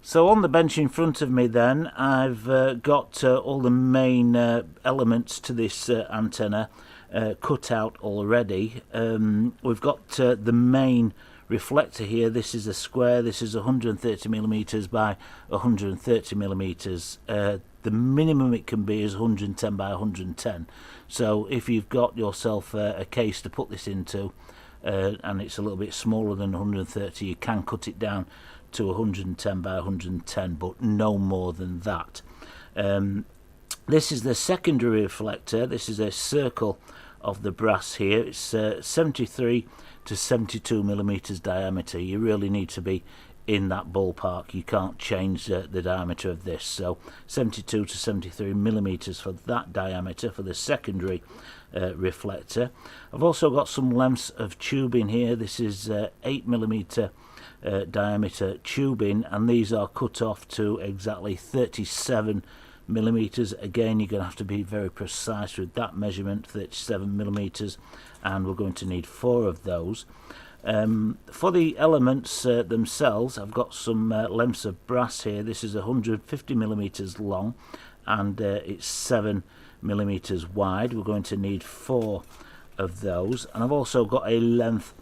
So on the bench in front of me then, I've got all the main elements to this antenna cut out already. We've got the main reflector here. This is a square. This is 130mm by 130mm. The minimum it can be is 110 by 110. So if you've got yourself a case to put this into, and it's a little bit smaller than 130, you can cut it down to 110 by 110, but no more than that. This is the secondary reflector. This is a circle of the brass here. It's 73 to 72mm diameter. You really need to be in that ballpark. You can't change the diameter of this. So 72 to 73mm for that diameter for the secondary reflector. I've also got some lengths of tubing here. This is 8mm diameter tubing, and these are cut off to exactly 37mm. Again, you're going to have to be very precise with that measurement, 37mm, and we're going to need 4 of those. For the elements themselves, I've got some lengths of brass here. This is 150mm long, and it's 7mm wide. We're going to need 4 of those, and I've also got a length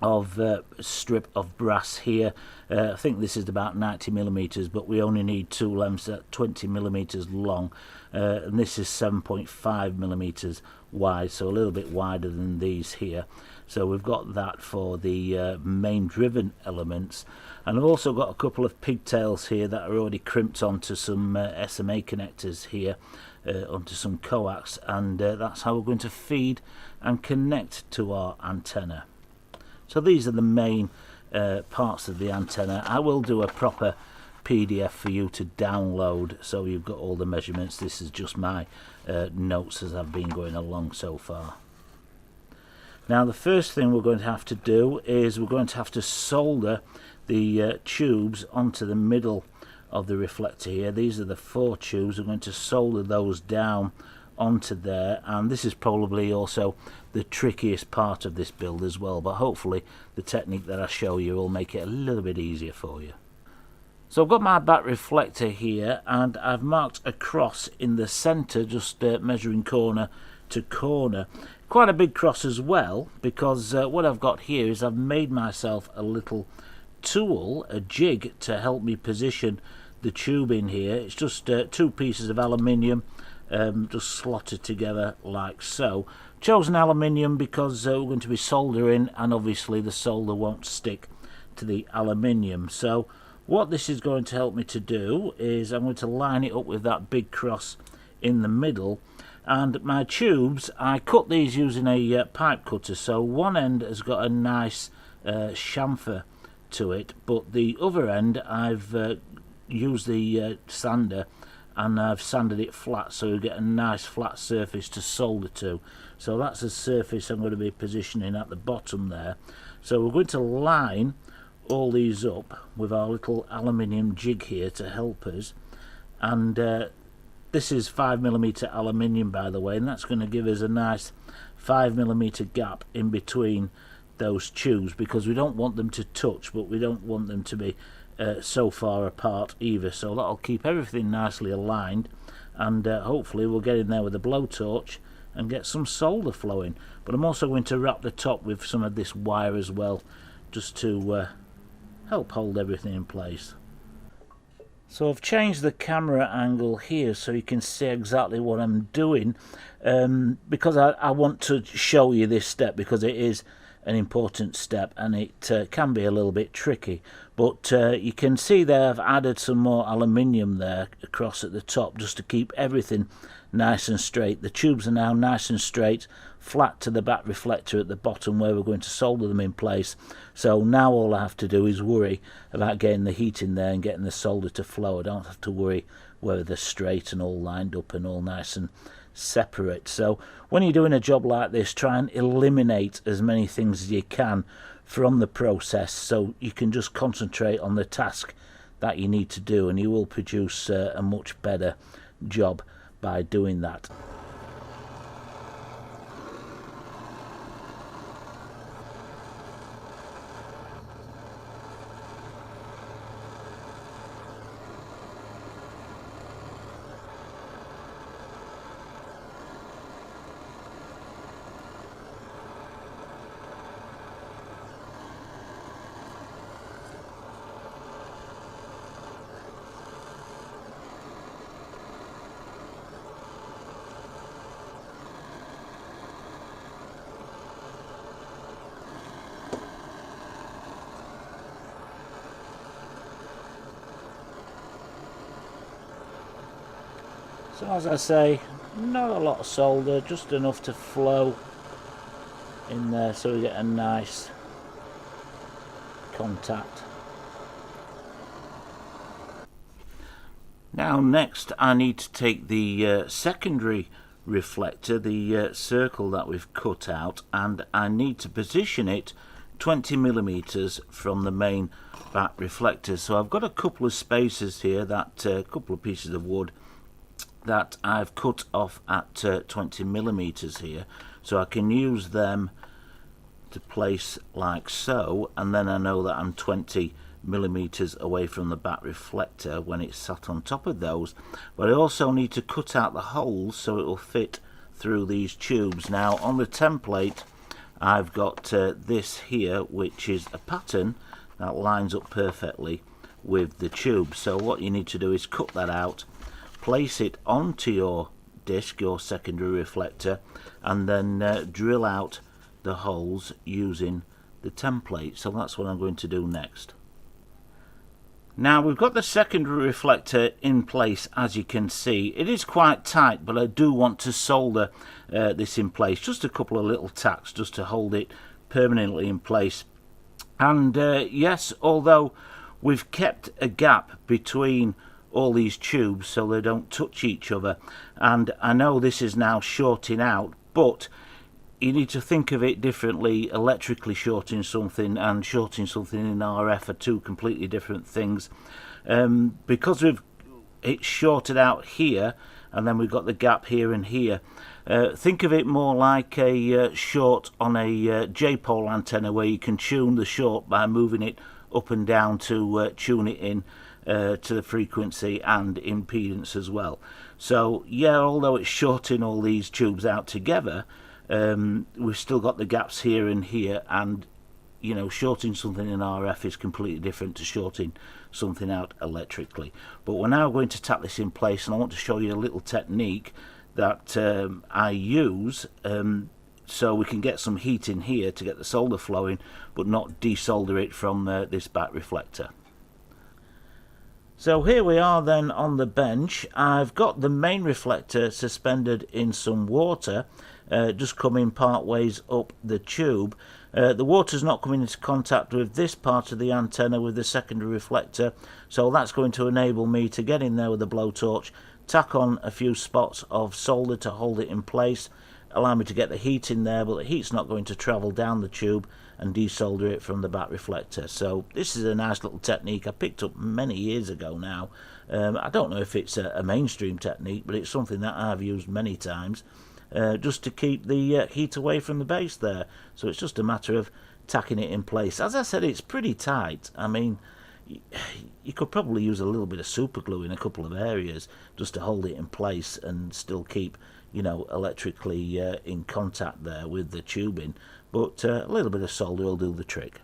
of strip of brass here. I think this is about 90mm, but we only need 2 lengths at 20mm long, and this is 7.5mm wide, so a little bit wider than these here. So we've got that for the main driven elements, and I've also got a couple of pigtails here that are already crimped onto some SMA connectors here, onto some coax, and that's how we're going to feed and connect to our antenna. So these are the main parts of the antenna. I will do a proper PDF for you to download, so you've got all the measurements. This is just my notes as I've been going along so far. Now the first thing we're going to have to do is we're going to have to solder the tubes onto the middle of the reflector here. These are the 4 tubes. We're going to solder those down onto there, and this is probably also the trickiest part of this build as well, but hopefully the technique that I show you will make it a little bit easier for you. So I've got my back reflector here, and I've marked a cross in the center, just measuring corner to corner. Quite a big cross as well, because what I've got here is I've made myself a little tool, a jig, to help me position the tube in here. It's just 2 pieces of aluminium just slotted together like so. Chosen aluminium because we're going to be soldering, and obviously the solder won't stick to the aluminium. So what this is going to help me to do is I'm going to line it up with that big cross in the middle, and my tubes, I cut these using a pipe cutter, so one end has got a nice chamfer to it, but the other end I've used the sander, and I've sanded it flat so you get a nice flat surface to solder to. So that's the surface I'm going to be positioning at the bottom there. So we're going to line all these up with our little aluminium jig here to help us, and this is 5mm aluminium, by the way, and that's going to give us a nice 5mm gap in between those tubes, because we don't want them to touch, but we don't want them to be so far apart either. So that'll keep everything nicely aligned, and hopefully we'll get in there with a blowtorch and get some solder flowing. But I'm also going to wrap the top with some of this wire as well, just to help hold everything in place. So I've changed the camera angle here so you can see exactly what I'm doing, because I want to show you this step, because it is an important step and it can be a little bit tricky. But you can see there I've added some more aluminium there across at the top, just to keep everything nice and straight. The tubes are now nice and straight, flat to the back reflector at the bottom where we're going to solder them in place. So now all I have to do is worry about getting the heat in there and getting the solder to flow. I don't have to worry whether they're straight and all lined up and all nice and separate. So when you're doing a job like this, try and eliminate as many things as you can from the process, so you can just concentrate on the task that you need to do, and you will produce a much better job by doing that. So as I say, not a lot of solder, just enough to flow in there so we get a nice contact. Now next I need to take the secondary reflector, the circle that we've cut out, and I need to position it 20mm from the main back reflector. So I've got a couple of spaces here, that couple of pieces of wood that I've cut off at 20mm here, so I can use them to place like so, and then I know that I'm 20mm away from the back reflector when it's sat on top of those. But I also need to cut out the holes so it will fit through these tubes. Now on the template I've got this here, which is a pattern that lines up perfectly with the tube. So what you need to do is cut that out, place it onto your disc, your secondary reflector, and then drill out the holes using the template. So that's what I'm going to do next. Now we've got the secondary reflector in place, as you can see. It is quite tight, but I do want to solder this in place. Just a couple of little tacks just to hold it permanently in place. And yes, although we've kept a gap between all these tubes so they don't touch each other, and I know this is now shorting out, but you need to think of it differently. Electrically shorting something and shorting something in RF are two completely different things. Because it's shorted out here and then we've got the gap here and here, think of it more like a short on a J-pole antenna, where you can tune the short by moving it up and down to tune it in to the frequency and impedance as well. So yeah, although it's shorting all these tubes out together, we've still got the gaps here and here, and you know, shorting something in RF is completely different to shorting something out electrically. But we're now going to tap this in place, and I want to show you a little technique that I use so we can get some heat in here to get the solder flowing, but not desolder it from this back reflector. So here we are then on the bench. I've got the main reflector suspended in some water, just coming part ways up the tube. The water's not coming into contact with this part of the antenna with the secondary reflector, so that's going to enable me to get in there with a blowtorch, tack on a few spots of solder to hold it in place, allow me to get the heat in there, but the heat's not going to travel down the tube and desolder it from the back reflector. So this is a nice little technique I picked up many years ago now. I don't know if it's a mainstream technique, but it's something that I've used many times just to keep the heat away from the base there. So it's just a matter of tacking it in place. As I said, it's pretty tight. I mean, you could probably use a little bit of super glue in a couple of areas just to hold it in place and still keep, you know, electrically in contact there with the tubing, but a little bit of solder will do the trick.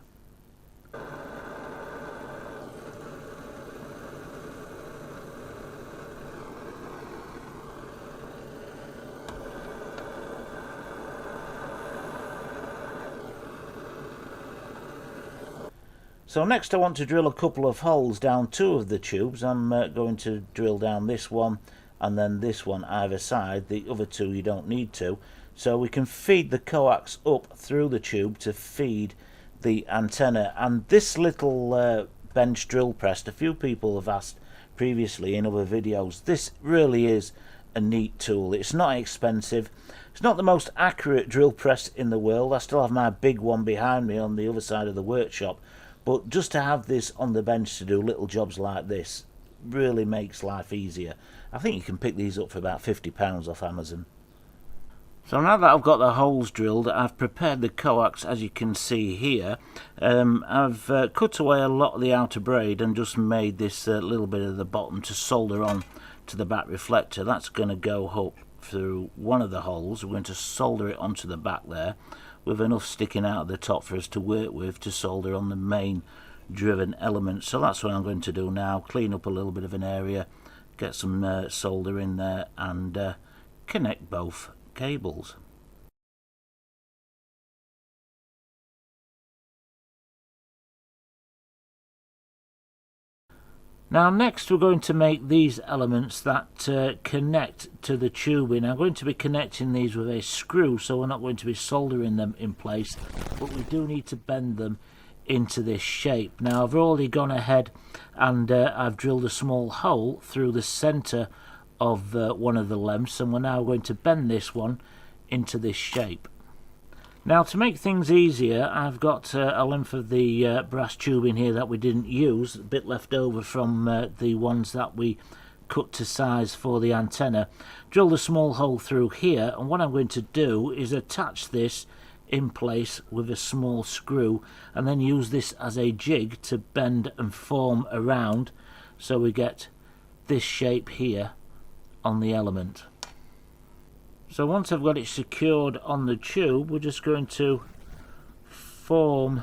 So next I want to drill a couple of holes down two of the tubes. I'm going to drill down this one and then this one either side. The other two you don't need to. So we can feed the coax up through the tube to feed the antenna. And this little bench drill press, a few people have asked previously in other videos, this really is a neat tool. It's not expensive. It's not the most accurate drill press in the world. I still have my big one behind me on the other side of the workshop. But just to have this on the bench to do little jobs like this really makes life easier. I think you can pick these up for about £50 off Amazon. So now that I've got the holes drilled, I've prepared the coax, as you can see here. I've cut away a lot of the outer braid and just made this little bit of the bottom to solder on to the back reflector. That's going to go up through one of the holes. We're going to solder it onto the back there, with enough sticking out of the top for us to work with to solder on the main driven element. So that's what I'm going to do now, clean up a little bit of an area, get some solder in there and connect both cables. Now next we're going to make these elements that connect to the tubing. I'm going to be connecting these with a screw, so we're not going to be soldering them in place, but we do need to bend them into this shape. Now I've already gone ahead and I've drilled a small hole through the centre of one of the lengths, and we're now going to bend this one into this shape. Now to make things easier, I've got a length of the brass tubing here that we didn't use, a bit left over from the ones that we cut to size for the antenna. Drilled a small hole through here, and what I'm going to do is attach this in place with a small screw and then use this as a jig to bend and form around, so we get this shape here on the element. So once I've got it secured on the tube, we're just going to form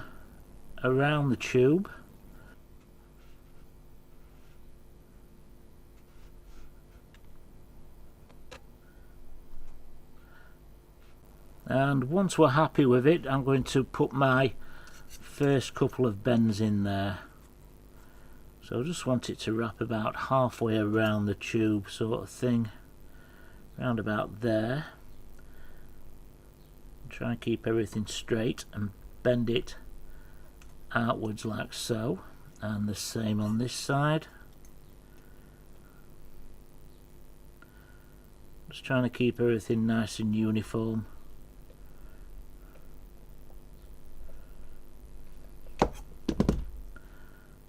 around the tube. And once we're happy with it, I'm going to put my first couple of bends in there. So I just want it to wrap about halfway around the tube, sort of thing. Round about there. Try and keep everything straight and bend it outwards like so, and the same on this side. Just trying to keep everything nice and uniform.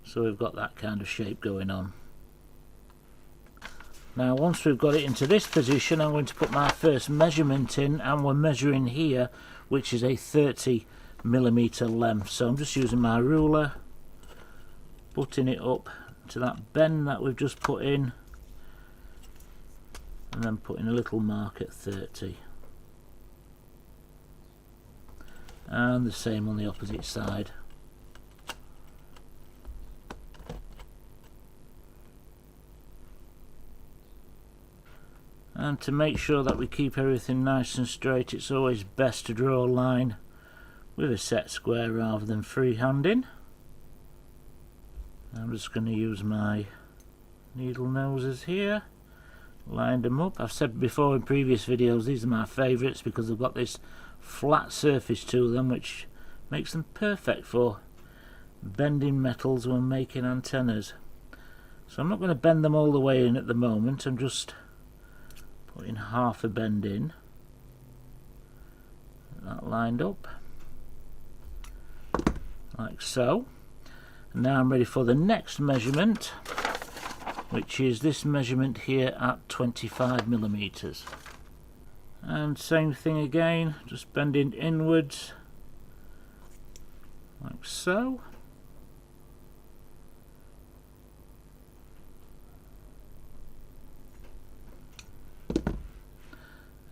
So we've got that kind of shape going on. Now once we've got it into this position, I'm going to put my first measurement in, and we're measuring here, which is a 30mm length. So I'm just using my ruler, putting it up to that bend that we've just put in, and then putting a little mark at 30. And the same on the opposite side. And to make sure that we keep everything nice and straight, it's always best to draw a line with a set square rather than freehanding. I'm just going to use my needle noses here, lined them up. I've said before in previous videos, these are my favourites because they've got this flat surface to them, which makes them perfect for bending metals when making antennas. So I'm not going to bend them all the way in at the moment, I'm just putting half a bend in. That lined up like so. And now I'm ready for the next measurement, which is this measurement here at 25mm. And same thing again, just bending inwards like so.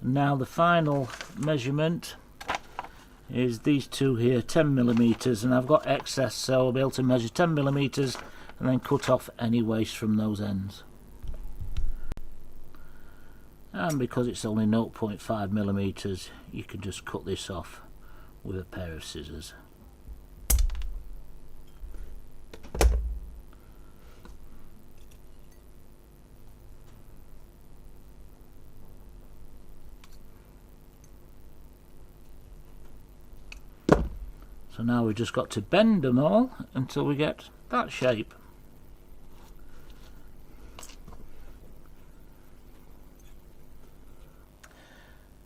Now the final measurement is these two here, 10mm, and I've got excess, so I'll be able to measure 10mm and then cut off any waste from those ends. And because it's only 0.5mm, you can just cut this off with a pair of scissors. So now we've just got to bend them all until we get that shape.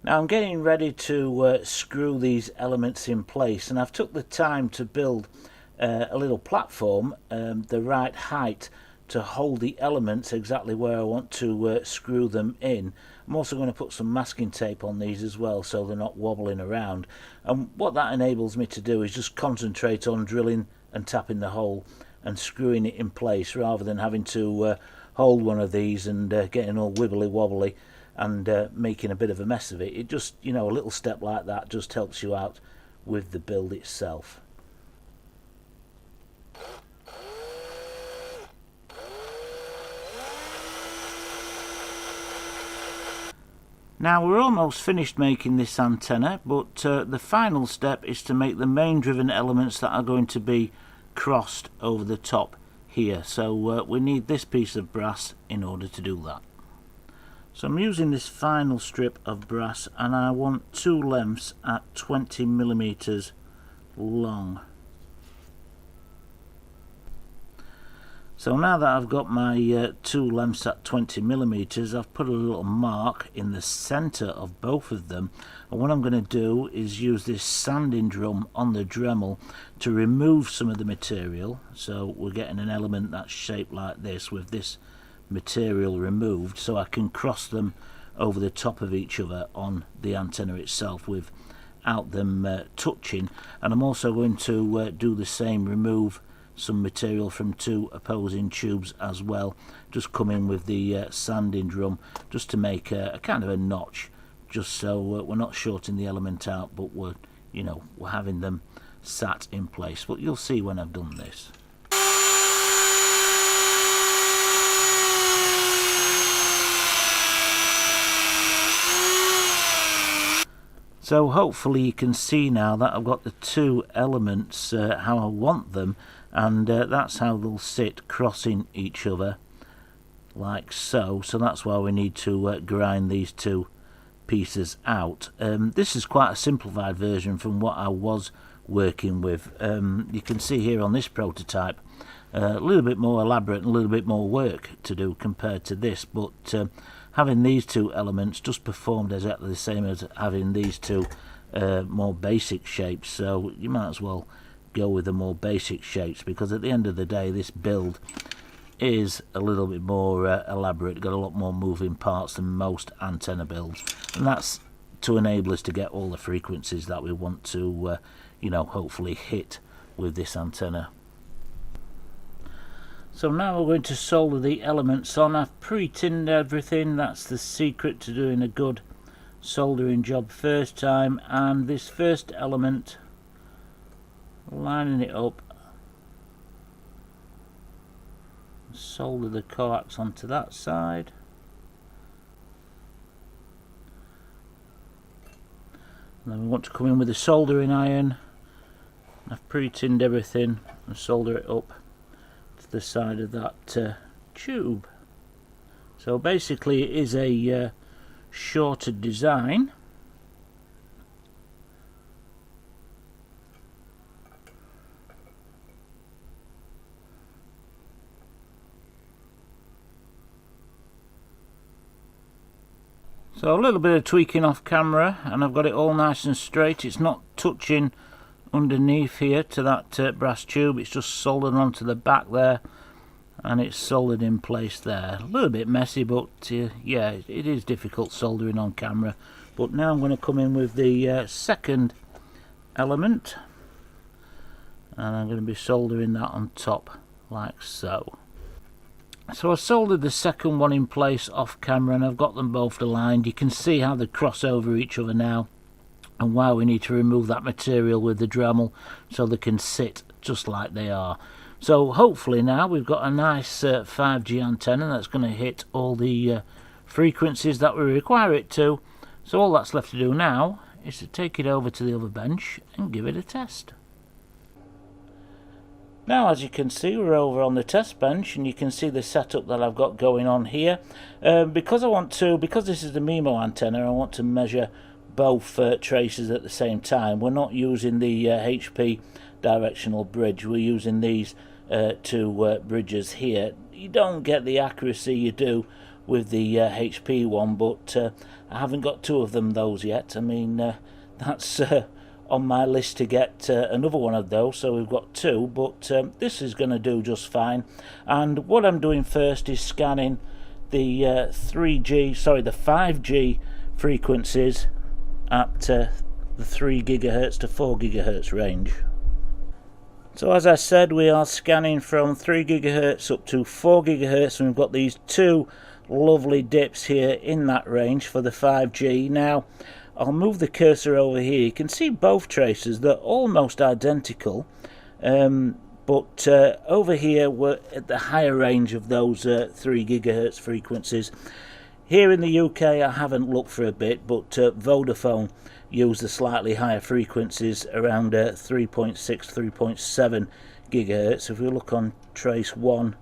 Now I'm getting ready to screw these elements in place, and I've took the time to build a little platform the right height to hold the elements exactly where I want to screw them in. I'm also going to put some masking tape on these as well so they're not wobbling around, and what that enables me to do is just concentrate on drilling and tapping the hole and screwing it in place rather than having to hold one of these and getting all wibbly wobbly and making a bit of a mess of it. It just, you know, a little step like that just helps you out with the build itself. Now we're almost finished making this antenna, but the final step is to make the main driven elements that are going to be crossed over the top here. So we need this piece of brass in order to do that. So I'm using this final strip of brass, and I want two lengths at 20 millimeters long. So now that I've got my two lengths at 20 millimeters, I've put a little mark in the center of both of them, and what I'm going to do is use this sanding drum on the Dremel to remove some of the material. So we're getting an element that's shaped like this with this material removed, so I can cross them over the top of each other on the antenna itself without them touching. And I'm also going to do the same, remove some material from two opposing tubes as well, just come in with the sanding drum just to make a kind of a notch, just so we're not shorting the element out, but we're having them sat in place. But you'll see when I've done this. So hopefully you can see now that I've got the two elements how I want them, and that's how they'll sit crossing each other like so. So that's why we need to grind these two pieces out. This is quite a simplified version from what I was working with. You can see here on this prototype a little bit more elaborate and a little bit more work to do compared to this, but having these two elements just performed exactly the same as having these two more basic shapes. So you might as well go with the more basic shapes, because at the end of the day this build is a little bit more elaborate, got a lot more moving parts than most antenna builds, and that's to enable us to get all the frequencies that we want to hopefully hit with this antenna. So now we're going to solder the elements on. I've pre-tinned everything. That's the secret to doing a good soldering job first time. And this first element, lining it up, solder the coax onto that side. And then we want to come in with a soldering iron. I've pre-tinned everything and solder it up to the side of that tube. So basically it is a shorter design. So a little bit of tweaking off camera, and I've got it all nice and straight. It's not touching underneath here to that brass tube, it's just soldered onto the back there, and it's soldered in place there. A little bit messy, but yeah, it is difficult soldering on camera. But now I'm going to come in with the second element, and I'm going to be soldering that on top like so. So I soldered the second one in place off camera, and I've got them both aligned. You can see how they cross over each other now, and why we need to remove that material with the Dremel so they can sit just like they are. So hopefully now we've got a nice 5G antenna that's going to hit all the frequencies that we require it to. So all that's left to do now is to take it over to the other bench and give it a test. Now, as you can see, we're over on the test bench, and you can see the setup that I've got going on here. Because this is the Mimo antenna, I want to measure both traces at the same time. We're not using the HP directional bridge, we're using these two bridges here. You don't get the accuracy you do with the HP one, but I haven't got two of those yet. I mean, that's on my list to get another one of those, so we've got two, but this is going to do just fine. And what I'm doing first is scanning the 5G frequencies at the 3 GHz to 4 GHz range. So as I said, we are scanning from 3 GHz up to 4 GHz, and we've got these two lovely dips here in that range for the 5G. Now I'll move the cursor over here. You can see both traces, they're almost identical, but over here we're at the higher range of those 3 GHz frequencies. Here in the UK I haven't looked for a bit, but Vodafone use the slightly higher frequencies around 3.6, 3.7 gigahertz. If we look on trace 1,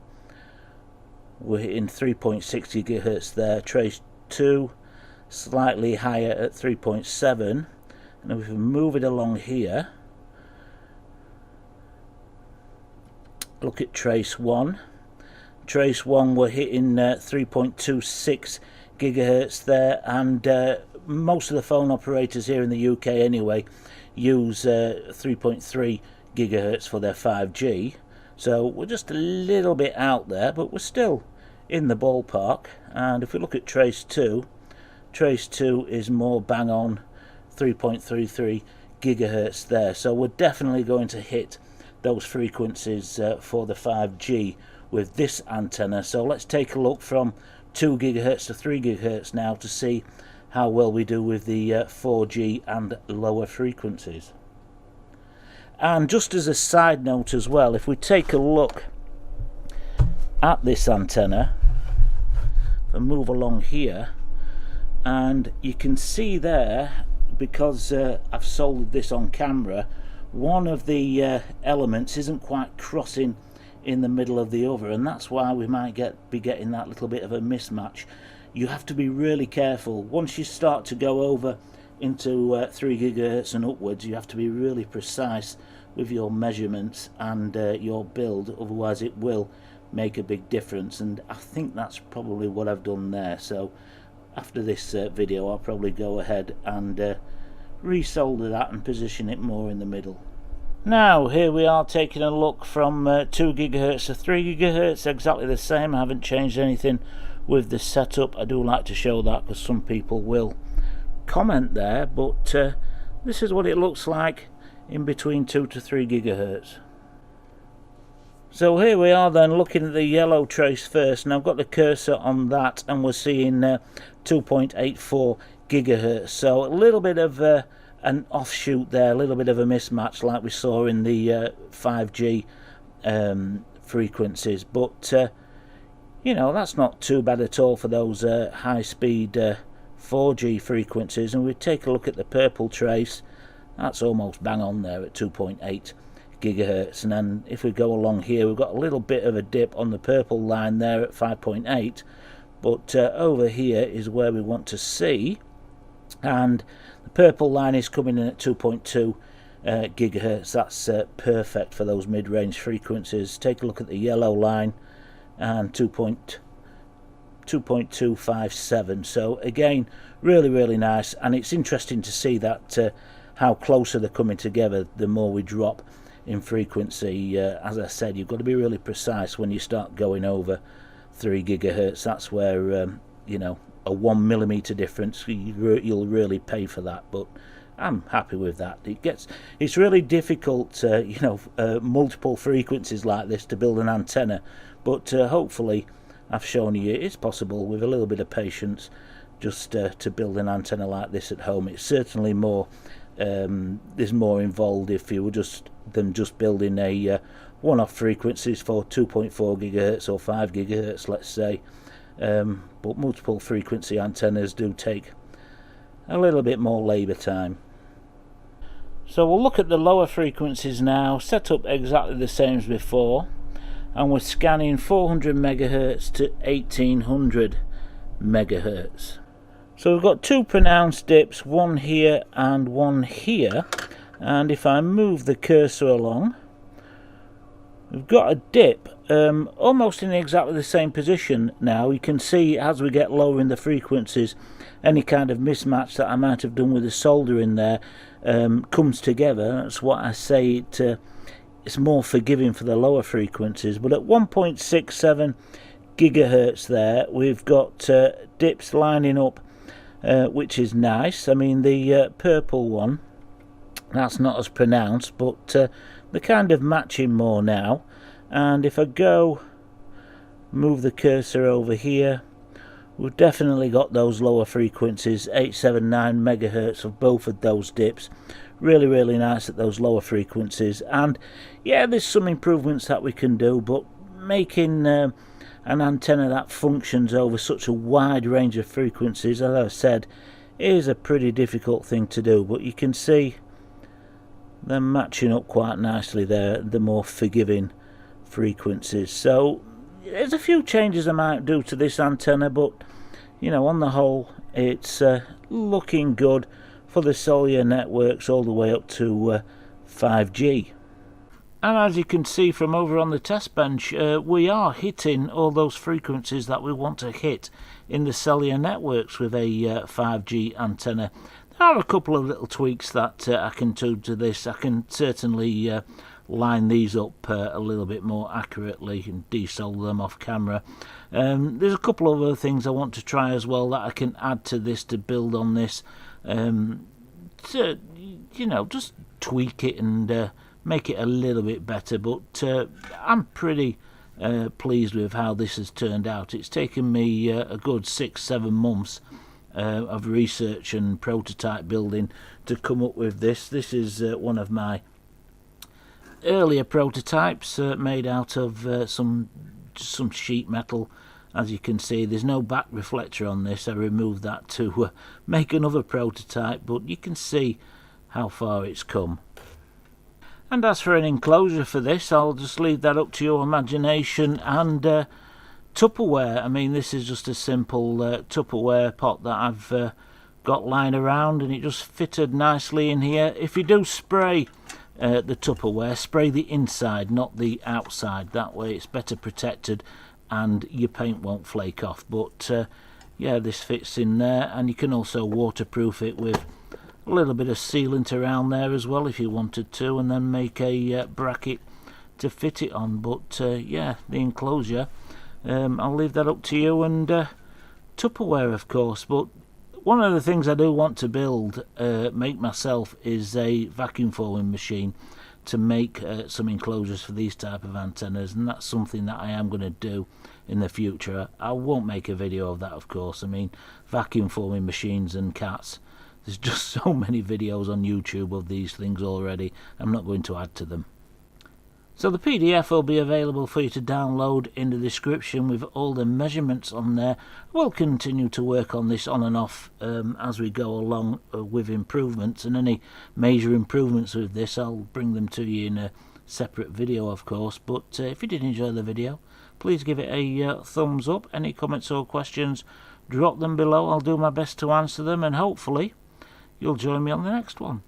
we're hitting 3.6 gigahertz there. Trace 2, slightly higher at 3.7. And if we move it along here, look at trace 1. Trace 1, we're hitting 3.26 gigahertz there, and most of the phone operators here in the UK anyway use 3.3 gigahertz for their 5G. So we're just a little bit out there, but we're still in the ballpark. And if we look at trace 2 is more bang on 3.33 gigahertz there. So we're definitely going to hit those frequencies for the 5G with this antenna. So let's take a look from 2 gigahertz to 3 gigahertz now to see how well we do with the 4G and lower frequencies. And just as a side note as well, if we take a look at this antenna and move along here, and you can see there, because I've soldered this on camera, one of the elements isn't quite crossing in the middle of the other, and that's why we might be getting that little bit of a mismatch. You have to be really careful. Once you start to go over into 3 gigahertz and upwards, you have to be really precise with your measurements and your build, otherwise it will make a big difference. And I think that's probably what I've done there. So after this video, I'll probably go ahead and resolder that and position it more in the middle. Now here we are taking a look from 2 gigahertz to 3 gigahertz, exactly the same. I haven't changed anything with the setup. I do like to show that because some people will comment there, but this is what it looks like in between 2 to 3 gigahertz. So here we are then looking at the yellow trace first, and I've got the cursor on that and we're seeing 2.84 gigahertz, so a little bit of an offshoot there, a little bit of a mismatch like we saw in the 5G frequencies, but you know, that's not too bad at all for those high speed 4G frequencies. And we take a look at the purple trace, that's almost bang on there at 2.8 gigahertz. And then if we go along here, we've got a little bit of a dip on the purple line there at 5.8, but over here is where we want to see, and the purple line is coming in at 2.2 gigahertz. That's perfect for those mid-range frequencies. Take a look at the yellow line, and 2.257. So again, really nice, and it's interesting to see that how closer they're coming together the more we drop in frequency. As I said, you've got to be really precise when you start going over 3 gigahertz. That's where you know, a 1 millimeter difference, you'll really pay for that, but I'm happy with that. It's really difficult, you know, multiple frequencies like this to build an antenna, but hopefully I've shown you it's possible with a little bit of patience just to build an antenna like this at home. It's certainly more there's more involved if you were just building a one-off frequencies for 2.4 gigahertz or 5 gigahertz, let's say. But multiple frequency antennas do take a little bit more labour time. So we'll look at the lower frequencies now, set up exactly the same as before, and we're scanning 400 megahertz to 1800 megahertz. So we've got 2 pronounced dips, one here and one here, and if I move the cursor along, we've got a dip almost in exactly the same position now. You can see as we get lower in the frequencies, any kind of mismatch that I might have done with the soldering there comes together. That's what I say, it's more forgiving for the lower frequencies. But at 1.67 gigahertz there, we've got dips lining up, which is nice. I mean, the purple one, that's not as pronounced, but they're kind of matching more now. And if I go move the cursor over here, we've definitely got those lower frequencies, 879 megahertz of both of those dips. Really nice at those lower frequencies. And yeah, there's some improvements that we can do, but making an antenna that functions over such a wide range of frequencies, as I said, is a pretty difficult thing to do. But you can see they're matching up quite nicely there, the more forgiving frequencies. So there's a few changes I might do to this antenna, but you know, on the whole it's looking good for the cellular networks all the way up to 5G. And as you can see from over on the test bench, we are hitting all those frequencies that we want to hit in the cellular networks with a 5G antenna. There are a couple of little tweaks that I can do to this. I can certainly line these up a little bit more accurately and desolder them off camera. There's a couple of other things I want to try as well that I can add to this to build on this. To, you know, just tweak it and make it a little bit better, but I'm pretty pleased with how this has turned out. It's taken me a good 6-7 months of research and prototype building to come up with this. This is one of my earlier prototypes made out of some sheet metal. As you can see, there's no back reflector on this. I removed that to make another prototype, but you can see how far it's come. And as for an enclosure for this, I'll just leave that up to your imagination. And Tupperware, I mean, this is just a simple Tupperware pot that I've got lying around, and it just fitted nicely in here. If you do spray the Tupperware, spray the inside, not the outside. That way it's better protected and your paint won't flake off. But yeah, this fits in there, and you can also waterproof it with a little bit of sealant around there as well if you wanted to, and then make a bracket to fit it on. But yeah, the enclosure, I'll leave that up to you, and Tupperware of course. But one of the things I do want to build, make myself, is a vacuum forming machine to make some enclosures for these type of antennas, and that's something that I am going to do in the future. I won't make a video of that, of course. I mean, vacuum forming machines and cats, there's just so many videos on YouTube of these things already. I'm not going to add to them. So the PDF will be available for you to download in the description with all the measurements on there. We'll continue to work on this on and off as we go along with improvements, and any major improvements with this I'll bring them to you in a separate video, of course. But if you did enjoy the video, please give it a thumbs up. Any comments or questions, drop them below. I'll do my best to answer them, and hopefully you'll join me on the next one.